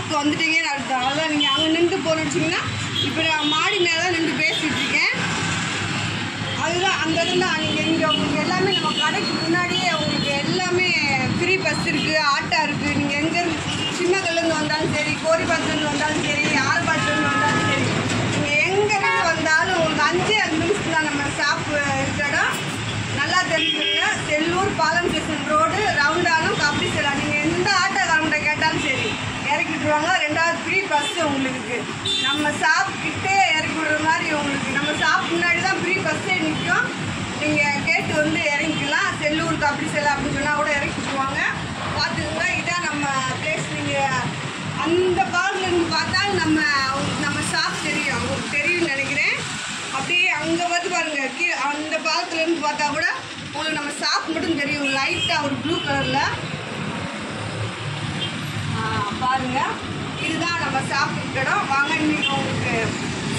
ஷாப்புக்கு வந்துட்டீங்கன்னு அர்த்தம். அதான் நீங்கள் அங்கே நின்று போன் அடிச்சிங்கன்னா இப்போ நான் மாடி மேலே தான் நின்று பேசிகிட்டு இருக்கேன். அதுதான் அந்த இடத்துல நீங்கள் இங்கே உங்களுக்கு எல்லாமே நம்ம கடைக்கு முன்னாடியே உங்களுக்கு எல்லாமே ஃப்ரீ பஸ் இருக்குது, ஆட்டோ இருக்குது. நீங்கள் எங்கேருந்து சின்னக்கல்லேருந்து வந்தாலும் சரி, கோரிப்பாத்துலேருந்து வந்தாலும் சரி, ஆழ்பாட்டிலேருந்து வந்தாலும் சரி, நீங்கள் எங்கேருந்து வந்தாலும் உங்களுக்கு 5 நிமிஷம் தான் நம்ம ஷாப்பு இருக்கிற இடம். நல்லா தெரிஞ்சுங்க, செல்லூர் பாலம் ஸ்டேஷன் ரோடு ரவுண்டானும் கபடி சேலா. நீங்கள் எந்த ஆட்டோக்காரங்கிட்ட கேட்டாலும் சரி இறக்கி விட்டுருவாங்க. 2வது ஃப்ரீ பஸ்ஸு உங்களுக்கு நம்ம ஷாப் கிட்டே இறக்கி விடுற மாதிரி உங்களுக்கு நம்ம ஷாப் முன்னாடி தான் ஃப்ரீ பஸ்ஸே நிற்கும். நீங்கள் கேட்டு வந்து இறங்கிக்கலாம். செல்லூர் கபடி சேலா அப்படின்னு சொன்னால் கூட இறக்கி விட்டுருவாங்க. பார்த்துக்கோங்க, இதான் நம்ம பிளேஸ். நீங்கள் அந்த காலத்துலேருந்து பார்த்தா நம்ம ஷாப் தெரியும், உங்களுக்கு தெரியும்னு நினைக்கிறேன். அப்படியே அங்கே பார்த்து பாருங்கள், கீழே அந்த பாலத்துலேருந்து பார்த்தா கூட உங்களுக்கு நம்ம ஷாப் மட்டும் தெரியும், லைட்டாக ஒரு ப்ளூ கலரில் பாருங்கள். இதுதான் நம்ம ஷாப் இடம். வாங்க, இன்றைக்கி உங்களுக்கு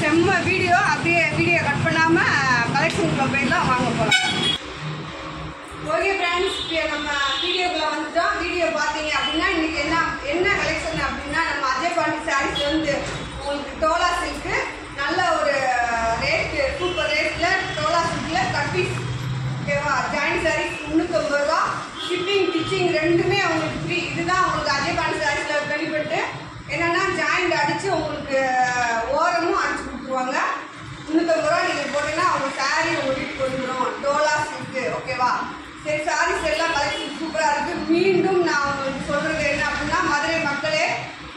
செம்ம வீடியோ. அப்படியே வீடியோ கட் பண்ணாமல் கலெக்ஷனுக்குள்ளே போயிடலாம், வாங்க போகலாம். ஓகே ஃப்ரெண்ட்ஸ், நம்ம வீடியோக்குள்ளே வந்துட்டோம். வீடியோ பார்த்தீங்க அப்படின்னா இன்றைக்கி என்ன கலெக்ஷன் அப்படின்னா நம்ம அஜய் பாண்டி சாரீஸ் வந்து உங்களுக்கு டோலா சில்க்கு நல்ல ஒரு ரேட்டு, சூப்பர் ரேட்டில் டோலா சில்கில் கட் பீஸ், ஓகேவா? ஜாயிண்ட் சாரீஸ் 350 ரூபா. ஷிப்பிங் டிச்சிங் ரெண்டுமே உங்களுக்கு ஃப்ரீ. இதுதான் உங்களுக்கு அஜய் பாண்டி சாரீஸில் பெனிஃபிட்டு. என்னென்னா ஜாயிண்ட் அடித்து உங்களுக்கு ஓரமும் அடிச்சு கொடுத்துருவாங்க. 350 ரூபா நீங்கள் போட்டிங்கன்னா அவங்க சாரீ உங்கள் வீட்டுக்கு வந்துடும். டோலா சில்க்கு, ஓகேவா? சரி, சாரீஸ் எல்லாம் கலெக்ஷன் சூப்பராக இருக்குது. மீண்டும் நான் உங்களுக்கு சொல்கிறது என்ன அப்படின்னா, மதுரை மக்களே,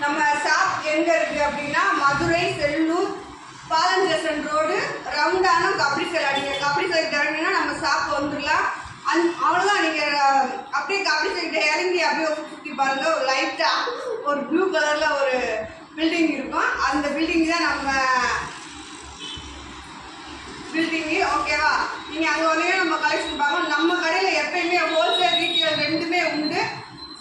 நம்ம ஷாப் எங்கே இருக்குது அப்படின்னா மதுரை செல்லூர் பாலம் ஸ்டேஷன் ரோடு ரவுண்டானும் கபடி சேலா. நீங்கள் கபடி சேலைக்கு இறங்கினா நம்ம ஷாப் வந்துடலாம். அவ்வளோதான். நீங்கள் அப்படியே கபடி சேலைக்கிட்ட இறங்கி அப்படியே சுற்றி பாருங்கள். ஒரு லைட்டாக ஒரு ப்ளூ கலரில் ஒரு பில்டிங் இருக்கும். அந்த பில்டிங் தான் நம்ம பில்டிங்கு, ஓகேவா? நீங்கள் அங்கே வந்தீங்கன்னா நம்ம கலெக்ஷன் பார்க்கணும். நம்ம கடையில் எப்பயுமே ஹோல்சேல் ரீட்டெயில் ரெண்டுமே உண்டு.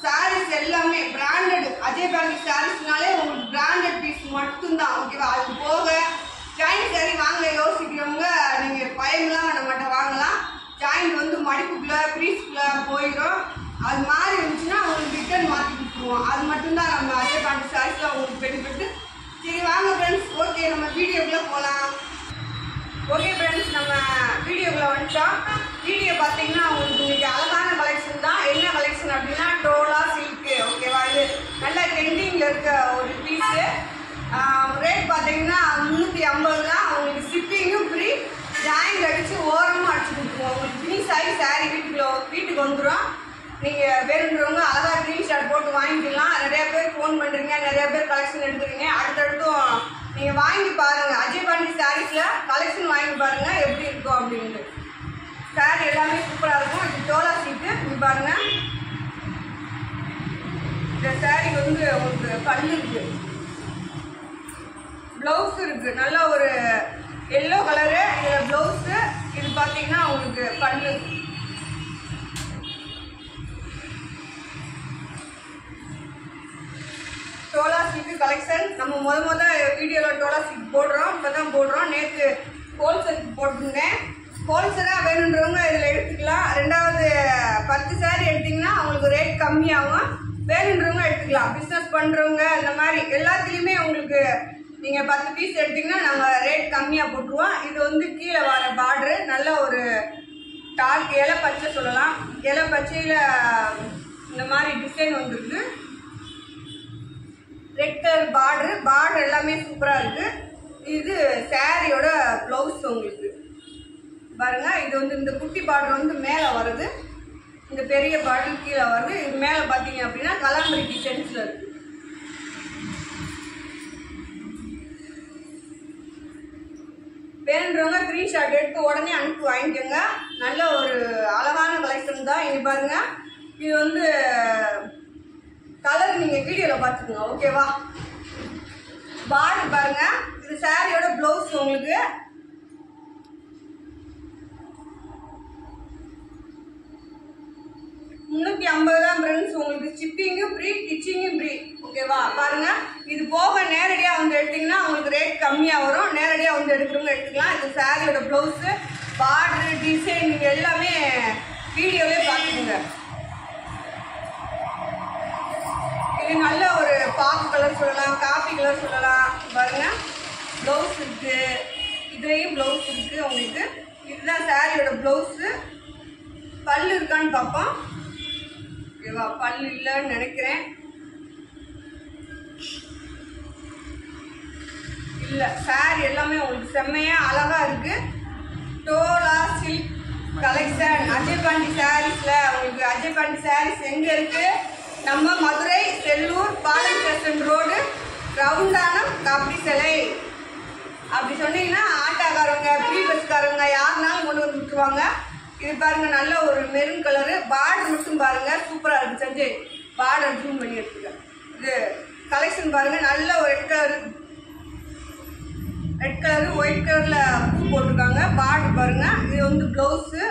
சாரீஸ் எல்லாமே பிராண்டட். அஜய் பாண்டி சாரீஸ்னாலே உங்களுக்கு பிராண்டட் பீஸ் மட்டும்தான், ஓகேவா? அது போக ஜாயிண்ட் சாரீ வாங்க யோசிக்கிறவங்க நீங்கள் பயம்லாம் நம்மகிட்ட வாங்கலாம். ஜாயிண்ட் வந்து மடிப்புக்குள்ளே ப்ரீஸ்க்குள்ளே போயிடும். அது மாதிரி இருந்துச்சுன்னா உங்களுக்கு ரிட்டர்ன் மாற்றி கொடுத்துருவோம். அது மட்டும்தான் நம்ம அஜய் பாண்டி சாரீஸில் உங்களுக்கு பெனிஃபிட்டு. சரி வாங்க ஃப்ரெண்ட்ஸ், ஓகே நம்ம வீடியோக்குள்ளே போகலாம். ஓகே ஃப்ரெண்ட்ஸ், நம்ம வீடியோக்குள்ளே வந்துட்டோம். வீடியோ பார்த்தீங்கன்னா உங்களுக்கு இன்றைக்கி அழகான கலெக்ஷன் தான். என்ன கலெக்ஷன் அப்படின்னா டோலா சில்க்கு, ஓகேவா? இது நல்ல ட்ரெண்டிங்கில் இருக்க ஒரு பீஸு. ரேட் பார்த்தீங்கன்னா 350 தான். உங்களுக்கு ஷிப்பிங்கும் ஃப்ரீ. ஜாயிண்ட் அடித்து ஓரமும் அடிச்சு கொடுத்துருவோம். உங்களுக்கு ஃபினிஷ் ஆகி சாரீ வீட்டுக்கு வந்துடும். நீங்கள் வேணுன்றவங்க அழகாக ஸ்க்ரீன்ஷாட் போட்டு வாங்கிக்கலாம். நிறையா பேர் ஃபோன் பண்ணுறீங்க, நிறையா பேர் கலெக்ஷன் எடுத்துக்கிறீங்க. அடுத்தடுத்தும் நீங்கள் வாங்கி பாருங்கள். அஜய் பாண்டி சாரீஸில் கலெக்ஷன் வாங்கி பாருங்கள் எப்படி இருக்கும் அப்படின்ட்டு. சாரீ எல்லாமே சூப்பராக இருக்கும். இது டோலா சீட்டு, இது பாருங்கள். இந்த சாரீ வந்து உங்களுக்கு பல்லு இருக்குது, ப்ளவுஸ் இருக்குது. நல்ல ஒரு எல்லோ கலரு இதில் ப்ளவுஸு. இது பார்த்தீங்கன்னா உங்களுக்கு பல்லு. டோலா சில்க்கு கலெக்ஷன் நம்ம முத வீடியோவில் டோலா சில்க் போடுறோம். இப்போ தான் போடுறோம். நேற்று ஹோல்சேலுக்கு போட்டிருந்தேன். ஹோல்சேலாக வேணுன்றவங்க இதில் எடுத்துக்கலாம். 2வது 10 சாரீ எடுத்திங்கன்னா அவங்களுக்கு ரேட் கம்மியாகும். வேணுன்றவங்க எடுத்துக்கலாம். பிஸ்னஸ் பண்ணுறவங்க இந்த மாதிரி எல்லாத்துலேயுமே உங்களுக்கு நீங்கள் 10 பீஸ் எடுத்திங்கன்னா நாங்கள் ரேட் கம்மியாக போட்டுருவோம். இது வந்து கீழே வர பார்ட்ரு நல்ல ஒரு டார்க் இலை பச்சை சொல்லலாம். இலை பச்சையில் இந்த மாதிரி டிசைன் வந்துருக்கு. ரெட் கலர் பார்டர் எல்லாமே சூப்பராக இருக்குது. இது சாரியோட ப்ளவுஸ் உங்களுக்கு பாருங்க. இது வந்து இந்த குட்டி பார்டர் வந்து மேலே வருது, இந்த பெரிய பார்டர் கீழே வருது. இது மேலே பார்த்தீங்க அப்படின்னா கலம்பரி டிசைன்ஸில் இருக்குது. வேணுன்றவங்க ஸ்க்ரீன்ஷாட் எடுத்து உடனே அனுப்பி வாங்கிக்கோங்க. நல்ல ஒரு அழகான கலெக்ஷன் தான். இங்கே பாருங்க, இது வந்து கலர் நீங்கள் வீடியோவில் பார்த்துக்கோங்க, ஓகேவா? பார்டர் பாருங்க. இது சாரியோட ப்ளவுஸ் உங்களுக்கு. $350 ஃப்ரெண்ட்ஸ். உங்களுக்கு ஷிப்பிங்கும் ஃப்ரீ, டிச்சிங்கும் ஃப்ரீ, ஓகேவா? பாருங்க, இது போக நேரடியாக வந்து எடுத்தீங்கன்னா உங்களுக்கு ரேட் கம்மியாக வரும். நேரடியாக வந்து எடுக்கிறவங்க எடுத்துக்கலாம். இது சாரியோட ப்ளவுஸு, பார்டர், டிசைன் நீங்கள் எல்லாமே வீடியோவிலே பார்த்துக்கோங்க. இது இது நல்ல ஒரு பாக்கு கலர் சொல்லலாம், காப்பி கலர் சொல்லலாம். பாருங்க ப்ளவுஸ் இருக்கு, இதுலேயும் ப்ளவுஸ் இருக்கு உங்களுக்கு. இதுதான் சாரியோட ப்ளவுஸு. பல்லு இருக்கான்னு பார்ப்போம். ஓகேவா, பல்லு இல்லைன்னு நினைக்கிறேன். இல்லை, சாரி எல்லாமே உங்களுக்கு செம்மையாக அழகாக இருக்குது. டோலா சில்க் கலெக்ஷன் அஜய் பாண்டி சாரீஸில் உங்களுக்கு அஜய் பாண்டி சாரீஸ் எங்கே இருக்குது? நம்ம மதுரை செல்லூர் பாலம் ஸ்டேஷன் ரோடு ரவுண்டானம் காப்பி சிலை. அப்படி சொன்னீங்கன்னா ஆட்டோக்காரங்க, ஃப்ரீ பஸ்காரங்க யாருனாலும் கொண்டு வந்து விட்டுருவாங்க. இது பாருங்க, நல்ல ஒரு மெரூன் கலரு. பார்டர் மட்டும் பாருங்க, சூப்பராக இருக்குது. சஞ்சய் பார்டர் ஜூம் பண்ணி எடுத்துக்க. இது கலெக்ஷன் பாருங்க, நல்ல ஒரு ரெட் கலரு ஒயிட் கலரில் பூ போட்டிருக்காங்க. பார்டர் பாருங்க. இது வந்து ப்ளவுஸு.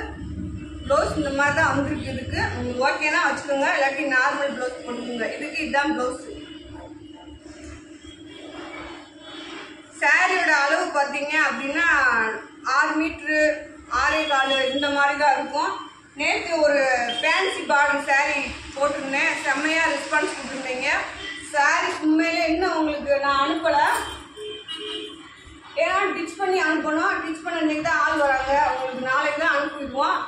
ப்ளவுஸ் இந்த மாதிரி தான் வந்துருக்கு. இதுக்கு உங்களுக்கு ஓகேனா வச்சுக்கோங்க, இல்லாட்டி நார்மல் ப்ளவுஸ் போட்டுக்கோங்க. இதுக்கு இதுதான் ப்ளவுஸு. சாரியோட அளவு பார்த்தீங்க அப்படின்னா 6 மீட்ரு 6.25 இந்த மாதிரி தான் இருக்கும். நேற்று ஒரு ஃபேன்சி பார்டர் சாரீ போட்டிருந்தேன், செம்மையாக ரெஸ்பான்ஸ் கொடுத்துருந்தீங்க. சாரீ உண்மையிலே இன்னும் உங்களுக்கு நான் அனுப்பலை, ஏன்னா டிச் பண்ணி அனுப்பணும். டிச் பண்ண இன்றைக்கி தான் ஆள் வராங்க, உங்களுக்கு நாளைக்கு தான் அனுப்பிடுவோம்.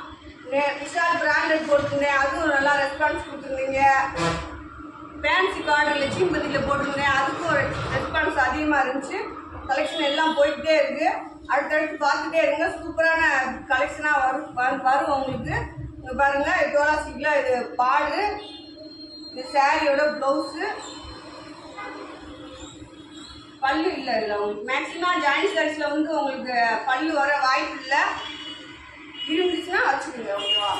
விஷால் பிராண்டட் போட்டிருந்தேன், அதுவும் நல்லா ரெஸ்பான்ஸ் கொடுத்துருந்தீங்க. ஃபேன்சி பார்டர் லட்சுமிபதியில் போட்டிருந்தேன், அதுக்கும் ஒரு ரெஸ்பான்ஸ் அதிகமாக இருந்துச்சு. கலெக்ஷன் எல்லாம் போய்கிட்டே இருக்குது. அடுத்தடுத்து பார்த்துட்டே இருங்க, சூப்பரான கலெக்ஷனாக வரும் உங்களுக்கு. இங்கே பாருங்கள், டோலா சில்கில் இது பார்டரு, இந்த சாரியோட ப்ளவுஸு. பல்லு இல்லை இல்லை உங்களுக்கு. மேக்ஸிமம் ஜாயின் சாரீஸில் வந்து உங்களுக்கு பல்லு வர வாய்ப்பு இல்லை. இருந்துச்சுன்னா வச்சுக்கோங்க, ஓகேவா.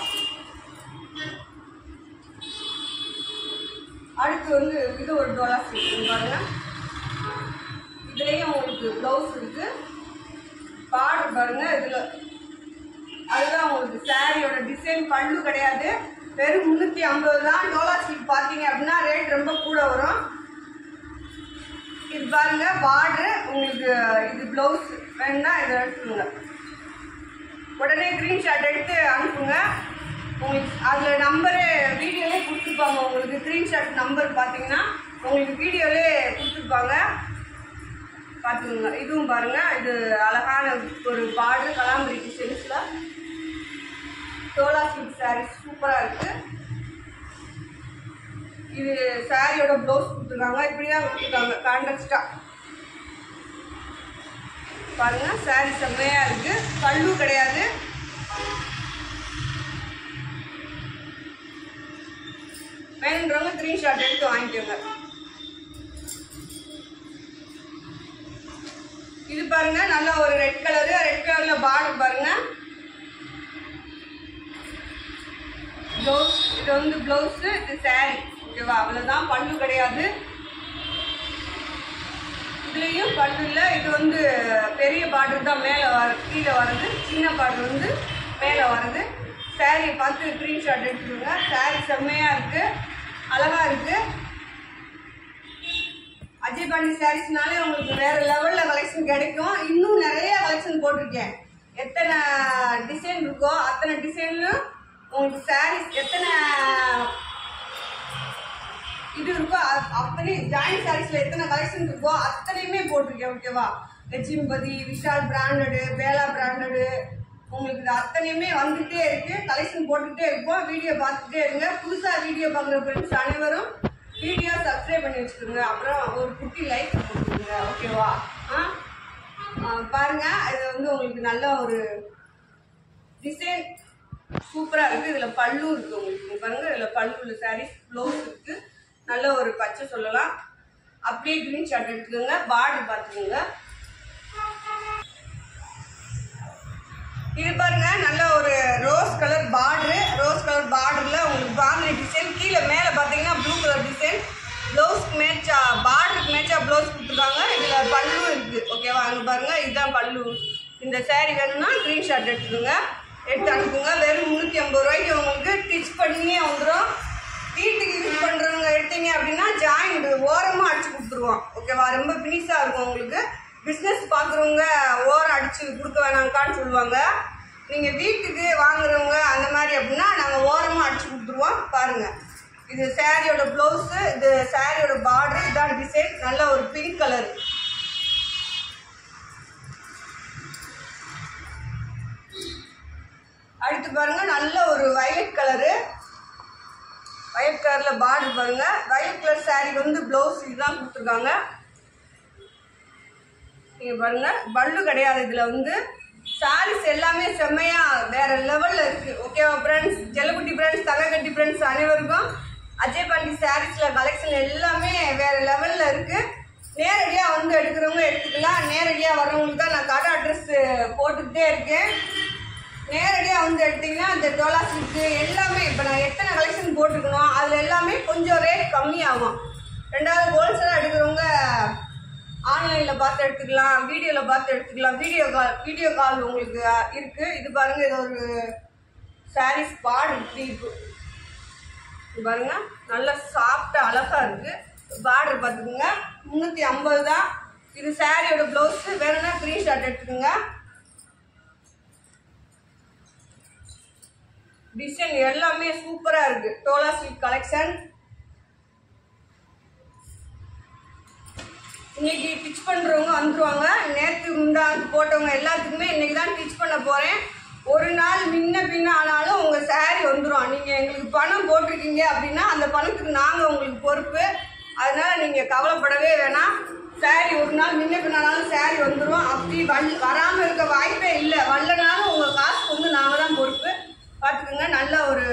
அடுத்து வந்து இது ஒரு டோலா சில்க் பாருங்க. இதுலேயும் உங்களுக்கு ப்ளவுஸ் இருக்குது. பார்டர் பாருங்க. இதில் அதுதான் உங்களுக்கு சாரியோட டிசைன். பல்லு கிடையாது, வெறும் 350 தான். டோலா சில்க் பார்த்தீங்க அப்படின்னா ரேட் ரொம்ப கூட வரும். இது பாருங்க பார்டர் உங்களுக்கு. இது ப்ளவுஸ் வேணுன்னா இதை எடுத்துக்கோங்க. உடனே ஸ்க்ரீன்ஷாட் எடுத்து அனுப்புங்க. உங்களுக்கு அதில் நம்பரு வீடியோலே கொடுத்துருப்பாங்க. உங்களுக்கு ஸ்க்ரீன்ஷாட் நம்பர் பார்த்தீங்கன்னா உங்களுக்கு வீடியோலே கொடுத்துருப்பாங்க, பார்த்துக்கோங்க. இதுவும் பாருங்கள், இது அழகான ஒரு பார்டர் கலாம்பரி டிசைன்ஸில் டோலா சில்க் சாரீஸ் சூப்பராக இருக்குது. இது சாரியோட ப்ளவுஸ் கொடுத்துருக்காங்க, இப்படி தான் கொடுத்துருக்காங்க கான்ட்ராஸ்டாக பாருங்க. சாரி செம்மையாக இருக்குது, பல்லு கிடையாது. வேணுன்றவங்க ஸ்க்ரீன்ஷாட் எடுத்து வாங்கிக்கோங்க. இது பாருங்க, நல்ல ஒரு ரெட் கலரு. ரெட் கலரில் பார்டர் பாருங்க. ப்ளவுஸ், இது வந்து ப்ளவுஸு, இது சாரி, ஓகேவா. அவ்வளோதான், பல்லு கிடையாது. இதுலேயும் பல்லு இல்லை. இது வந்து பெரிய பார்டர் தான் மேலே கீழே வருது, சின்ன பார்டர் வந்து மேலே வருது. சாரியை பார்த்து ஸ்க்ரீன்ஷாட் எடுத்துக்கோங்க. சாரி செம்மையாக இருக்குது, அழகாக இருக்குது. அஜய் பாண்டி சாரீஸ்னாலே உங்களுக்கு வேறு லெவலில் கலெக்ஷன் கிடைக்கும். இன்னும் நிறைய கலெக்ஷன் போட்டிருக்கேன். எத்தனை டிசைன் இருக்கோ அத்தனை டிசைன்லும் உங்களுக்கு சாரீஸ், எத்தனை இது இருக்கோ அத்தனை ஜாயின் சாரீஸில் எத்தனை கலெக்ஷன் இருக்கோ அத்தனையுமே போட்டிருக்கேன், ஓகேவா. Lakshmipathi, Vishal branded, Bela branded, உங்களுக்கு இது அத்தனையுமே வந்துகிட்டே இருக்குது. கலெக்ஷன் போட்டுக்கிட்டே இருப்போம். வீடியோ பார்த்துட்டே இருங்க. புதுசாக வீடியோ பார்க்குற ஃப்ரெண்ட்ஸ் அனைவரும் வீடியோ சப்ஸ்கிரைப் பண்ணி வச்சுக்கோங்க. அப்புறம் ஒரு குட்டி லைக் போட்டுக்கோங்க, ஓகேவா. பாருங்க, இது வந்து உங்களுக்கு நல்ல ஒரு டிசைன் சூப்பராக இருக்குது. இதில் பல்லு இருக்குது உங்களுக்கு பாருங்க. இதில் பல்லு உள்ள சாரீஸ், ப்ளவுஸ் இருக்குது. நல்ல ஒரு பச்சை சொல்லலாம். அப்படியே கிரீன் ஷர்ட் எடுத்துக்கோங்க. பார்டர் பார்த்துக்கோங்க. இது பாருங்க, நல்ல ஒரு rose colour border. Rose colour பார்டரில் உங்களுக்கு பாந்தினி டிசைன். கீழே மேலே பார்த்தீங்கன்னா ப்ளூ கலர் டிசைன். ப்ளவுஸ்க்கு மேட்சா, பார்டருக்கு மேட்சா ப்ளவுஸ் கொடுத்துருக்காங்க. இதில் பல்லு இருக்குது, ஓகேவா. அங்கே பாருங்கள், இதுதான் பல்லு. இந்த சாரீ வேணும்னா க்ரீன் ஷர்ட் எடுத்துக்கோங்க, எடுத்து அனுப்புங்க. வெறும் 350 ரூபாய்க்கு உங்களுக்கு ஸ்டிச் பண்ணியே வந்துடும். வீட்டுக்கு யூஸ் பண்ணுறவங்க எடுத்தீங்க அப்படின்னா ஜாயிண்ட் ஓரமாக அடிச்சு கொடுத்துருவோம், ஓகேவா. ரொம்ப ஃபினிஷாக இருக்கும் உங்களுக்கு. பிஸ்னஸ் பார்க்குறவங்க ஓரம் அடித்து கொடுக்க வேணாங்கான்னு சொல்லுவாங்க. நீங்கள் வீட்டுக்கு வாங்குறவங்க அந்த மாதிரி அப்படின்னா நாங்கள் ஓரமாக அடித்து கொடுத்துருவோம். பாருங்கள், இது சாரியோட ப்ளவுஸு, இது சாரியோட பார்டர், இதான் டிசைன். நல்ல ஒரு பிங்க் கலர். அடுத்து பாருங்க நல்ல ஒரு வயலட் கலரு. வயலட் கலர்ல பார்டர் பாருங்க. வயலட் கலர் சாரி வந்து ப்ளவுஸ் இதுதான் கொடுத்துருக்காங்க. நீங்க பாருங்க பல்லு கிடையாது. இதுல வந்து சாரீஸ் எல்லாமே செம்மையா வேற லெவல்ல இருக்கு. ஓகேவா ஃப்ரெண்ட்ஸ்? செல்லக்குட்டி ஃப்ரெண்ட்ஸ், தங்கக்கட்டி ஃப்ரெண்ட்ஸ் அனைவருக்கும் அஜய் பாண்டி சாரீஸ்ல கலெக்ஷன் எல்லாமே வேற லெவல்ல இருக்கு. நேரடியா வந்து எடுக்கிறவங்க எடுத்துக்கலாம். நேரடியா வர்றவங்களுக்கு தான் நான் கடை அட்ரஸ் போட்டுக்கிட்டே இருக்கேன். நேரடியா வந்து எடுத்தீங்கன்னா இந்த டோலா சில்க்கு எல்லாமே இப்போ நான் எத்தனை கலெக்ஷன் போட்டுருக்கணும் அதுல எல்லாமே கொஞ்சம் ரேட் கம்மியாகும். ரெண்டாவது ஹோல்சேலாக எடுக்கிறவங்க ஆன்லைனில் பார்த்து எடுத்துக்கலாம், வீடியோவில் பார்த்து எடுத்துக்கலாம். வீடியோ கால் உங்களுக்கு இருக்குது. இது பாருங்கள், இது ஒரு சாரீஸ் பார்டர் இப்படி இருக்கு. இது பாருங்கள் நல்லா சாஃப்டாக அழகாக இருக்குது. பார்டர் பார்த்துக்குங்க. 350 தான். இது சாரியோட ப்ளவுஸு. வேணும்னா ஸ்க்ரீன்ஷாட் எடுத்துக்கோங்க. டிசைன் எல்லாமே சூப்பராக இருக்குது. Dola silk collection. இன்னைக்கு டிச் பண்ணுறவங்க வந்துருவாங்க. நேற்று முந்தாந்து போட்டவங்க எல்லாத்துக்குமே இன்னைக்கு தான் டிச் பண்ண போகிறேன். ஒரு நாள் முன்ன பின்ன ஆனாலும் உங்கள் சாரீ வந்துடும். நீங்கள் எங்களுக்கு பணம் போட்டிருக்கீங்க அப்படின்னா அந்த பணத்துக்கு நாங்கள் உங்களுக்கு பொறுப்பு. அதனால் நீங்கள் கவலைப்படவே வேணாம். சாரீ ஒரு நாள் முன்ன பின்ன ஆனாலும் சாரீ வந்துடும். அப்படி வராமல் இருக்க வாய்ப்பே இல்லை. வரலனாலும் உங்கள் காசுக்கு வந்து நாங்கள் தான் பொறுப்பு. பார்த்துக்கோங்க. நல்ல ஒரு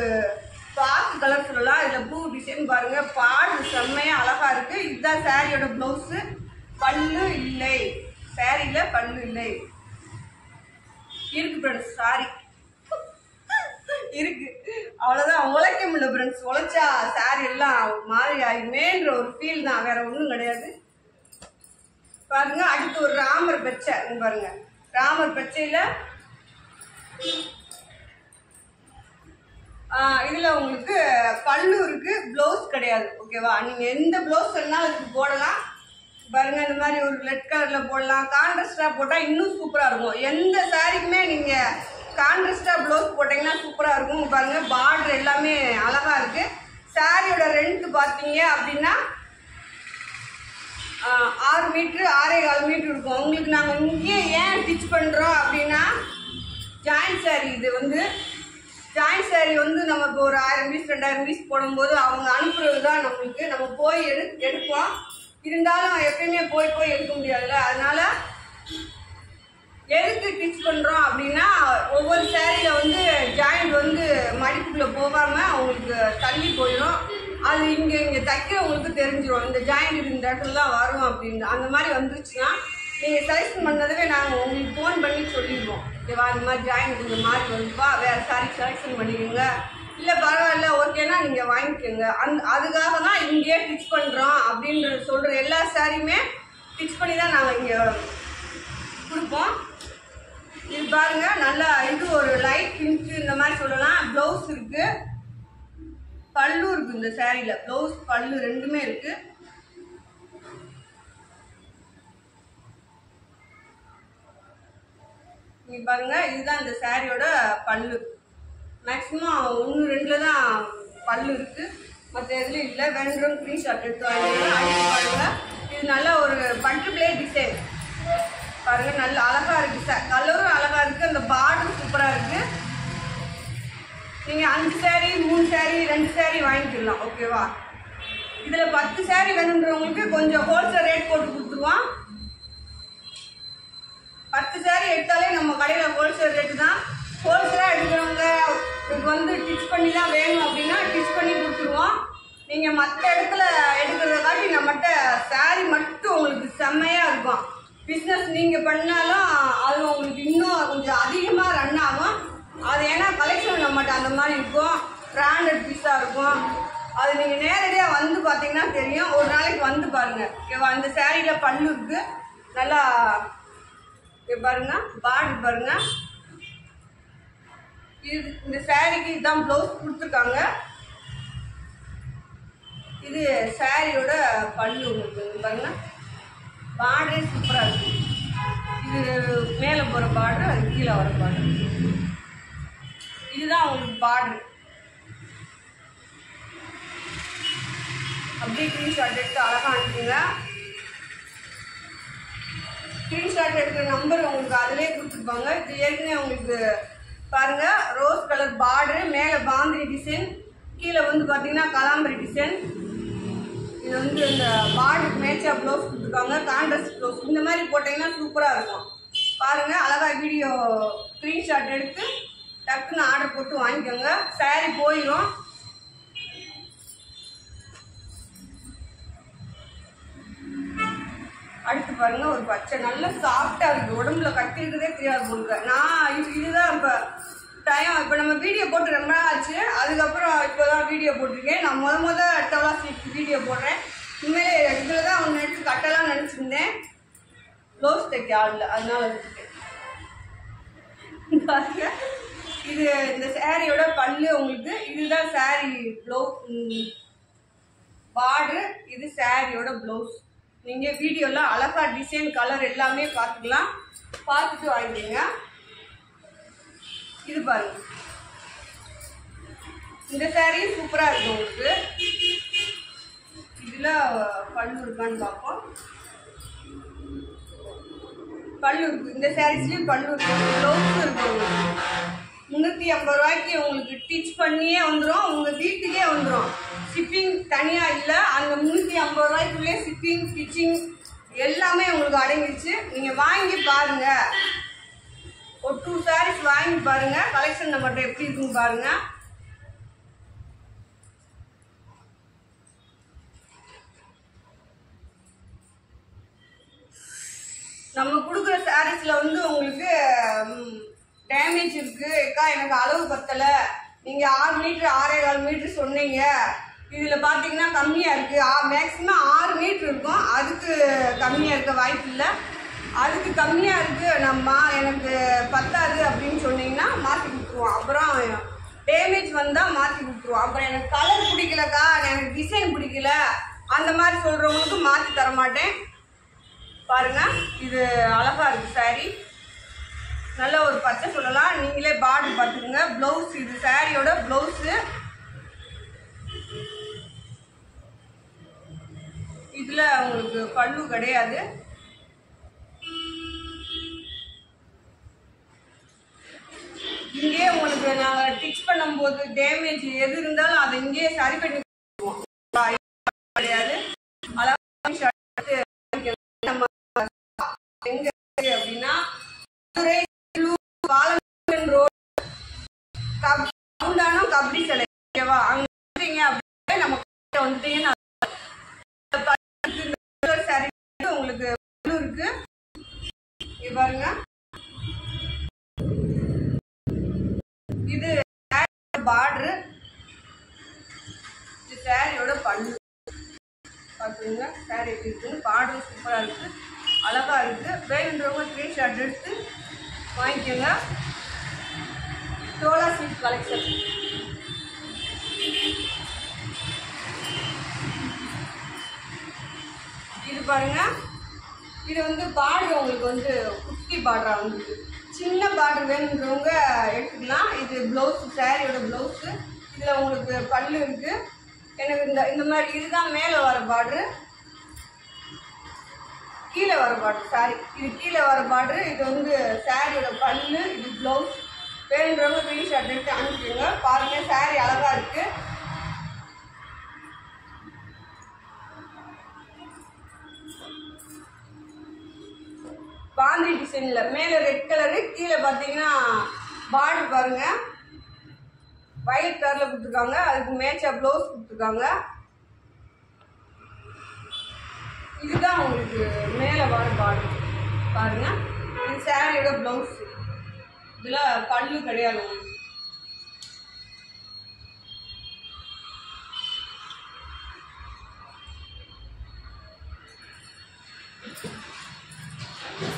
பாக்கு கலர் சொல்லலாம். இதில் பூ டிசைன் பாருங்கள். பாடு செம்மையாக அழகாக இருக்குது. இதுதான் சாரியோட ப்ளவுஸு. பல்லு இல்லை, சாரியில் பல்லு இல்லை. இருக்கு ஃப்ரெண்ட்ஸ், சாரி இருக்கு. அவ்வளோதான். உழைக்க முடியல ஃப்ரெண்ட்ஸ். உழைச்சா சாரி எல்லாம் மாறி ஆகிடுமேன்ற ஒரு ஃபீல் தான், வேற ஒன்றும் கிடையாது. பாருங்க. அடுத்து ஒரு ராமர் பச்சை பாருங்க. ராமர் பச்சையில் இதில் உங்களுக்கு பல்லு இருக்கு, ப்ளவுஸ் கிடையாது. ஓகேவா? நீங்கள் எந்த ப்ளவுஸ் வேணாலும் அதுக்கு போடலாம். பாருங்க இந்த மாதிரி ஒரு ரெட் கலரில் போடலாம். கான்ட்ராஸ்டாக போட்டால் இன்னும் சூப்பராக இருக்கும். எந்த சாரிக்குமே நீங்கள் கான்ட்ராஸ்டாக ப்ளவுஸ் போட்டிங்கன்னா சூப்பராக இருக்கும். பாருங்கள் பார்டர் எல்லாமே அழகாக இருக்குது. சாரியோட ரெண்ட் பார்த்தீங்க அப்படின்னா 6 மீட்ரு 6.25 மீட்ரு இருக்கும். உங்களுக்கு நாங்கள் இங்கேயே ஏன் ஸ்டிச் பண்ணுறோம் அப்படின்னா ஜாயிண்ட் சாரி. இது வந்து ஜாயிண்ட் சாரி வந்து நம்ம இப்போ ஒரு 1000 பீஸ் 2000 பீஸ் போடும்போது அவங்க அனுப்புறது தான் நம்மளுக்கு. நம்ம போய் எடுப்போம். இருந்தாலும் எப்பயுமே போய் எடுக்க முடியாதுல்ல. அதனால எதுக்கு ஸ்டிச் பண்ணுறோம் அப்படின்னா ஒவ்வொரு சாரியில் வந்து ஜாயிண்ட் வந்து மடிப்புக்குள்ளே போகாமல் அவங்களுக்கு தள்ளி போயிடும். அது இங்கே தைக்கிறவங்களுக்கு தெரிஞ்சிடும். இந்த ஜாயிண்ட் இந்த இடத்துல தான் வரும் அப்படின்னு. அந்த மாதிரி வந்துருச்சுன்னா நீங்கள் செலெக்ஷன் பண்ணதவே நாங்கள் உங்களுக்கு ஃபோன் பண்ணி சொல்லிடுவோம். ஓகேவா? இந்த மாதிரி ஜாயின் கொஞ்சம் மாறி வந்துப்பா, வேறு சாரி செலெக்ஷன் பண்ணிக்கோங்க. இல்லை பரவாயில்ல ஓகேனா நீங்கள் வாங்கிக்கோங்க. அதுக்காக தான் இங்கேயே ஸ்டிச் பண்ணுறோம் அப்படின்ற சொல்கிற எல்லா சாரியுமே ஸ்டிச் பண்ணி தான் நாங்கள் இங்கே கொடுப்போம். இது பாருங்கள் நல்லா. இது ஒரு லைட் பிங்க் இந்த மாதிரி சொல்லலாம். ப்ளவுஸ் இருக்குது, பல்லு இருக்குது. இந்த சாரியில் ப்ளவுஸ் பல்லு ரெண்டுமே இருக்குது. நீங்கள் பாருங்கள் இதுதான் இந்த சாரியோட பல்லு. மேக்ஸிமம் 1-2 தான் பல்லு இருக்குது, மற்ற எதுலையும் இல்லை. வேணும் ஸ்க்ரீன்ஷாட் எடுத்து வாங்கிக்கலாம். அடுத்து பாருங்கள் இது நல்ல ஒரு பட்டர்ஃப்ளை டிசைன் பாருங்கள். நல்ல அழகாக இருக்குது. கலரும் அழகாக இருக்குது. அந்த பார்டரும் சூப்பராக இருக்குது. நீங்கள் 5 சாரி 3 சாரி 2 சாரி வாங்கிக்கலாம். ஓகேவா? இதில் 10 சாரி வேணுன்றவங்களுக்கு கொஞ்சம் ஹோல்சேல் ரேட் போட்டு கொடுத்துருவோம். 10 சாரி எடுத்தாலே நம்ம கடையில் ஹோல்சேல் ரேட்டு தான். ஹோல்சேலாக எடுக்கிறவங்க இதுக்கு வந்து ஸ்டிச் பண்ணி தான் வேணும் அப்படின்னா ஸ்டிச் பண்ணி கொடுத்துருவோம். நீங்கள் மற்ற இடத்துல எடுக்கிறத காட்டி நம்மகிட்ட சாரி மட்டும் உங்களுக்கு செம்மையாக இருக்கும். பிஸ்னஸ் நீங்கள் பண்ணாலும் அது உங்களுக்கு இன்னும் கொஞ்சம் அதிகமாக ரன் ஆகும். அது ஏன்னா கலெக்ஷன் நம்மகிட்ட அந்த மாதிரி இருக்கும். பிராண்டட் பீஸாக இருக்கும். அது நீங்கள் நேரடியாக வந்து பார்த்தீங்கன்னா தெரியும். ஒரு நாளைக்கு வந்து பாருங்கள். ஓகேவா? இந்த சாரியில் பல்லு இருக்குது. நல்லா பாருங்க. பார்டர் பாருங்க. இது இந்த சாரிக்கு இதுதான் ப்ளவுஸ் கொடுத்துருக்காங்க. இது சாரியோட பல்லு உங்களுக்கு பாருங்க. பார்டரே சூப்பராக இருக்கு. இது மேலே போகிற பார்டர், அது கீழே வர பார்டர். இதுதான் உங்களுக்கு பார்டர். அப்படியே ஸ்க்ரீன்ஷாட் எடுத்து அழகாக அனுப்புங்க. ஸ்க்ரீன்ஷாட் எடுக்கிற நம்பர் உங்களுக்கு அதிலே கொடுத்துருப்பாங்க. இது ஏற்கனவே உங்களுக்கு பாருங்கள், ரோஸ் கலர் பார்டரு, மேலே பாந்தினி டிசைன், கீழே வந்து பார்த்தீங்கன்னா கலாம்பரி டிசைன். இது வந்து இந்த பார்டருக்கு மேட்சாக ப்ளவுஸ் கொடுத்துருக்காங்க, கான்ட்ராஸ்ட் ப்ளவுஸ். இந்த மாதிரி போட்டிங்கன்னா சூப்பராக இருக்கும். பாருங்கள், அழகாக வீடியோ ஸ்க்ரீன்ஷாட் எடுத்து டக்குன்னு ஆர்டர் போட்டு வாங்கிக்கோங்க. சாரீ போயிடும். அடுத்து பாருங்க, ஒரு பச்சை நல்ல சாஃப்டா இருக்கு, உடம்புல கட்டிருக்கதே தெரியாது போங்க. நான் இதுதான் இப்ப டைம். இப்ப நம்ம வீடியோ போட்டு ரொம்ப நாள் ஆச்சு, அதுக்கப்புறம் இப்போதான் வீடியோ போட்டிருக்கேன். நான் முத டவலா ஸ்டிச் வீடியோ போடுறேன். உண்மையிலே இதுலதான் ஒன்று எடுத்து கட்டலாம் நினைச்சிருந்தேன், ப்ளவுஸ் தைக்க ஆள், அதனால பாருங்க. இது இந்த சாரியோட பல்லு உங்களுக்கு. இதுதான் சாரி ப்ளவுஸ் பார்டர், இது சாரியோட ப்ளவுஸ். நீங்கள் வீடியோவில் அழகா டிசைன் கலர் எல்லாமே பார்த்துக்கலாம். பார்த்துட்டு வாங்கிக்கோங்க. இது பாருங்க, இந்த சாரீ சூப்பராக இருக்கும் உங்களுக்கு. இதில் பல்லு இருக்கான்னு பார்ப்போம். பல்லு இருக்கு, இந்த சாரீஸ்லேயும் பல்லு இருக்கு, ப்ளவுஸும் இருக்கு. உங்களுக்கு 350 ரூபாய்க்கு உங்களுக்கு ஸ்டிச் பண்ணியே வந்துடும், உங்கள் வீட்டுக்கே வந்துடும். ஷிப்பிங் தனியாக இல்லை. அந்த 350 ரூபாய்க்குள்ளே ஷிப்பிங் ஸ்டிச்சிங் எல்லாமே உங்களுக்கு அடங்கிடுச்சு. நீங்கள் வாங்கி பாருங்கள், ஒரு 2 சாரீஸ் வாங்கி பாருங்கள், கலெக்ஷன் நம்மகிட்ட எப்படி இருக்குன்னு பாருங்கள். நம்ம கொடுக்குற சாரீஸில் வந்து உங்களுக்கு டேமேஜ் இருக்குது. அக்கா எனக்கு அளவு பத்தலை, நீங்கள் 6 மீட்டர் 6.25 மீட்டர் சொன்னீங்க, இதில் பார்த்தீங்கன்னா கம்மியாக இருக்குது, மேக்ஸிமம் 6 மீட்டர் இருக்கும், அதுக்கு கம்மியாக இருக்க வாய்ப்பு இல்லை. அதுக்கு கம்மியாக இருக்குது, எனக்கு பத்தாது அப்படின்னு சொன்னீங்கன்னா மாற்றி கொடுத்துருவோம். அப்புறம் டேமேஜ் வந்தால் மாற்றி கொடுத்துருவோம். அப்புறம் எனக்கு கலர் பிடிக்கலக்கா, எனக்கு டிசைன் பிடிக்கல, அந்த மாதிரி சொல்கிறவங்களுக்கு மாற்றி தர மாட்டேன். பாருங்கள், இது அழகாக இருக்குது சாரீ, நல்ல ஒரு பச்சை சொல்லலாம். நீங்களே பார்டர் பார்த்துக்குங்க. ப்ளவுஸ், இது சாரியோட ப்ளவுஸு. இதில் உங்களுக்கு பல்லு கிடையாது. இங்கே உங்களுக்கு நாங்கள் ஸ்டிச் பண்ணும்போது டேமேஜ் எது இருந்தாலும் அதை இங்கேயே சரி பண்ணி கிடையாது. எங்க அப்படின்னா கபடி சிலை ஓகேவா, அங்க அப்படியே நம்ம வந்துட்டீங்கன்னா உங்களுக்கு இருக்கு. பாருங்க, இது பார்டரு, இது சாரியோட பல்லு. பார்த்துங்க சாரி எப்படி இருக்குன்னு. பார்டர் சூப்பராக இருக்கு, அழகா இருக்கு. வேணுன்றவங்க ஸ்க்ரீன்ஷாட் எடுத்து வாங்கிக்கோங்க. சோலா சில்க் கலெக்ஷன். இது பாருங்க, இது வந்து பார்டர் உங்களுக்கு வந்து குட்டி பார்டரா வந்து சின்ன பார்டர் வேணுன்றவங்க எடுத்துக்கலாம். இது ப்ளவுஸ், சாரியோட ப்ளவுஸு. இதில் உங்களுக்கு பல்லு இருக்கு. எனக்கு இந்த மாதிரி இதுதான் மேலே வர பார்டரு, கீழே வர பார்டர். சாரி, இது கீழே வர பார்டரு. இது வந்து சாரியோட பல்லு, இது ப்ளவுஸ். வேணுன்றவங்க ஸ்க்ரீன்ஷாட் எடுத்து அனுப்பிடுங்க. பாருங்க, சாரி அழகா இருக்கு. பாந்தி டிசைன்ல மேலே ரெட் கலரு, கீழே பார்த்தீங்கன்னா பார்டர் பாருங்க வயலட் கலர்ல கொடுத்துருக்காங்க. அதுக்கு மேட்சா ப்ளவுஸ் கொடுத்துருக்காங்க. இதுதான் உங்களுக்கு மேலே வர பார்டர் பாருங்க. இது சாரியோட ப்ளவுஸ். இதில் பல்லு கிடையாது உங்களுக்கு.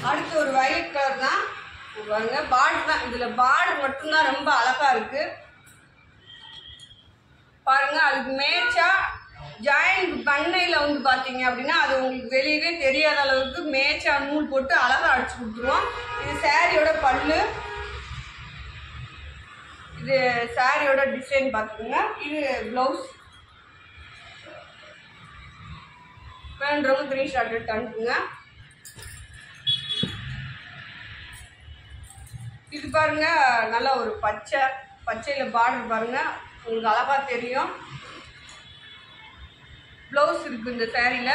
அடுத்து ஒரு வயலட் கலர் தான் பாருங்க. பார்டர் தான், இதுல பார்டர் மட்டும்தான் ரொம்ப அழகா இருக்கு பாருங்க. அதுக்கு மேட்சா ஜாயிண்ட் பண்ணையில வந்து பாத்தீங்க அப்படின்னா அது உங்களுக்கு வெளியவே தெரியாத அளவுக்கு மேட்சா நூல் போட்டு அழகா அடிச்சு கொடுத்துருவோம். இது சாரியோட பல்லு, இது சாரியோட டிசைன் பார்த்துக்கோங்க. இது பிளவுஸ். வேணுன்றவங்க ஸ்க்ரீன்ஷாட் எடுத்து அனுப்புங்க. இது பாருங்க, நல்ல ஒரு பச்சையில் பார்டர் பாருங்க, உங்களுக்கு அழகா தெரியும். ப்ளவுஸ் இருக்கு இந்த சாரியில்.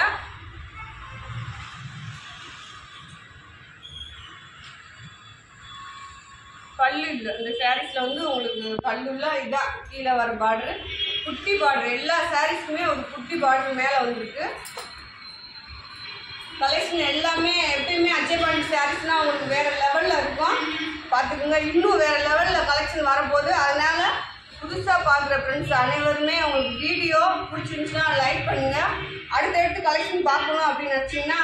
கல்லு இல்லை இந்த சாரீஸில் வந்து உங்களுக்கு கல்லுள்ள இதான் கீழே வர பார்டரு, குட்டி பார்டர். எல்லா சாரீஸுமே ஒரு குட்டி பார்டர் மேலே வந்துருக்கு. கலெக்ஷன் எல்லாமே எப்பயுமே அஜயபாணி சாரீஸ்னால் உங்களுக்கு வேறு லெவலில் இருக்கும். பார்த்துக்குங்க, இன்னும் வேறு லெவலில் கலெக்ஷன் வரும்போது. அதனால் புதுசாக பார்க்குற ஃப்ரெண்ட்ஸ் அனைவருமே உங்களுக்கு வீடியோ பிடிச்சிருந்துச்சுன்னா லைக் பண்ணுங்கள். அடுத்தடுத்து கலெக்ஷன் பார்க்கணும் அப்படின்னு நினச்சிங்கன்னா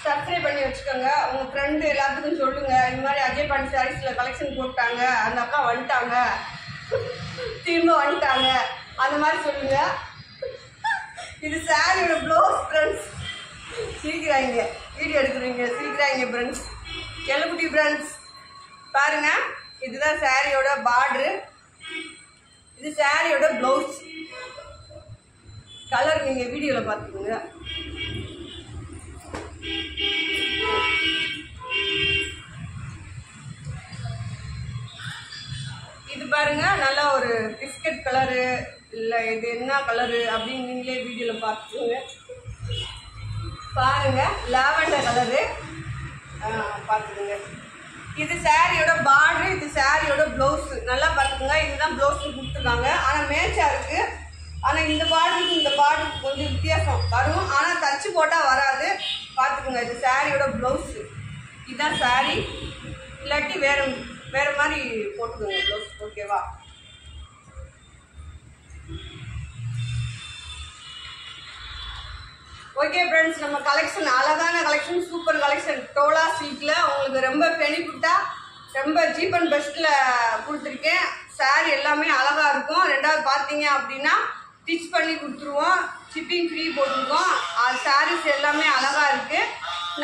சப்ஸ்கிரைப் பண்ணி வச்சுக்கோங்க. உங்கள் ஃப்ரெண்டு எல்லாத்துக்கும் சொல்லுங்கள், இந்த மாதிரி அஜயபாணி சாரீஸில் கலெக்ஷன் போட்டாங்க, அந்த அக்கா வந்துட்டாங்க, திரும்ப வந்துட்டாங்க, அந்த மாதிரி சொல்லுங்கள். இது சாரியோட ப்ளவுஸ் ஃப்ரெண்ட்ஸ். சிரிக்கிறாங்க, வீடியோ எடுக்கிறீங்க சிரிக்கிறாங்க ஃப்ரெண்ட்ஸ், செல்லக்குட்டி ஃப்ரெண்ட்ஸ். பாருங்கள், இதுதான் சாரியோட பார்டரு, இது சாரியோட ப்ளவுஸ். கலர் நீங்கள் வீடியோவில் பார்த்துக்கோங்க. இது பாருங்க, நல்லா ஒரு பிஸ்கட் கலரு, இல்லை இது என்ன கலரு அப்படின்னு நீங்களே வீடியோவில் பார்த்துக்கோங்க. பாருங்க, லாவெண்டர் கலரு பார்த்துக்கோங்க. இது சாரியோட பார்டரு, இது சாரியோட ப்ளவுஸு. நல்லா பார்த்துக்கோங்க, இதுதான் ப்ளவுஸு கொடுத்துருக்காங்க. ஆனால் மேட்சாக இருக்குது. ஆனால் இந்த பார்டருக்கு இந்த பார்டருக்கு கொஞ்சம் வித்தியாசம் வரும், ஆனால் தச்சு போட்டால் வராது. பார்த்துக்கோங்க, இது சாரியோட ப்ளவுஸு. இதுதான் சாரி, இல்லாட்டி வேறு மாதிரி போட்டுக்கோங்க ப்ளவுஸ். ஓகேவா? ஓகே ஃப்ரெண்ட்ஸ், நம்ம கலெக்ஷன் அழகான கலெக்ஷன், சூப்பர் கலெக்ஷன். டோலா சில்கில் உங்களுக்கு ரொம்ப பெனிஃபிட்டாக ரொம்ப சீப் அண்ட் பெஸ்ட்டில் கொடுத்துருக்கேன். சாரி எல்லாமே அழகாக இருக்கும். ரெண்டாவது பார்த்தீங்க அப்படின்னா ஸ்டிச் பண்ணி கொடுத்துருவோம், ஷிப்பிங் ஃப்ரீ போட்டிருக்கோம். அது சாரீஸ் எல்லாமே அழகாக இருக்குது.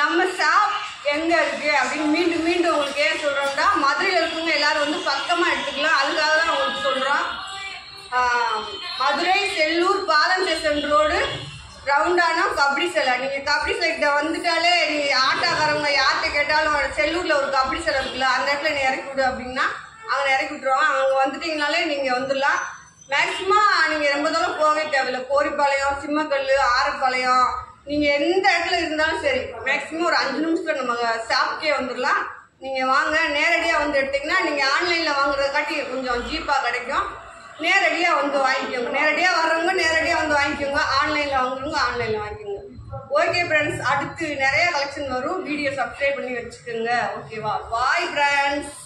நம்ம ஷாப் எங்கே இருக்குது அப்படின்னு மீண்டும் மீண்டும் உங்களுக்கு ஏன் சொல்கிறோம்னா, மதுரையில் இருக்கவங்க எல்லோரும் வந்து பக்கமாக எடுத்துக்கலாம். அதுக்காக தான் உங்களுக்கு சொல்கிறோம். மதுரை செல்லூர் பாலம் ஸ்டேஷன் ரோடு ரவுண்டானா கபடி சிலை. நீங்கள் கபடி சிலைக்கிட்ட வந்துட்டாலே நீங்கள் ஆட்டோக்காரவங்க யார்கிட்ட கேட்டாலும் செல்லூரில் ஒரு கபடி சிலை இருக்குல்ல, அந்த இடத்துல நீ இறக்கி விடு அப்படின்னா அங்கே இறக்கி விட்டுருவாங்க. அங்கே வந்துட்டிங்கனாலே நீங்கள் வந்துடலாம். மேக்ஸிமம் நீங்கள் ரொம்ப தூரம் போகவே தேவையில்லை. கோரிப்பாளையம், சிம்மக்கல், ஆரப்பாளையம், நீங்கள் எந்த இடத்துல இருந்தாலும் சரி மேக்ஸிமம் ஒரு 5 நிமிஷத்தில் நம்ம ஷாப்புக்கே வந்துடலாம். நீங்கள் வாங்க, நேரடியாக வந்து எடுத்திங்கன்னா நீங்கள் ஆன்லைனில் வாங்குறத காட்டி கொஞ்சம் சீப்பாக கிடைக்கும். நேரடியாக வந்து வாங்கிக்கோங்க. நேரடியாக வர்றவங்க நேரடியாக வந்து வாங்கிக்கோங்க, ஆன்லைனில் வாங்குறவங்க ஆன்லைனில் வாங்கிக்கோங்க. ஓகே ஃப்ரெண்ட்ஸ், அடுத்து நிறைய கலெக்ஷன் வரும். வீடியோ சப்ஸ்கிரைப் பண்ணி வச்சுக்கோங்க. ஓகேவா? Bye friends.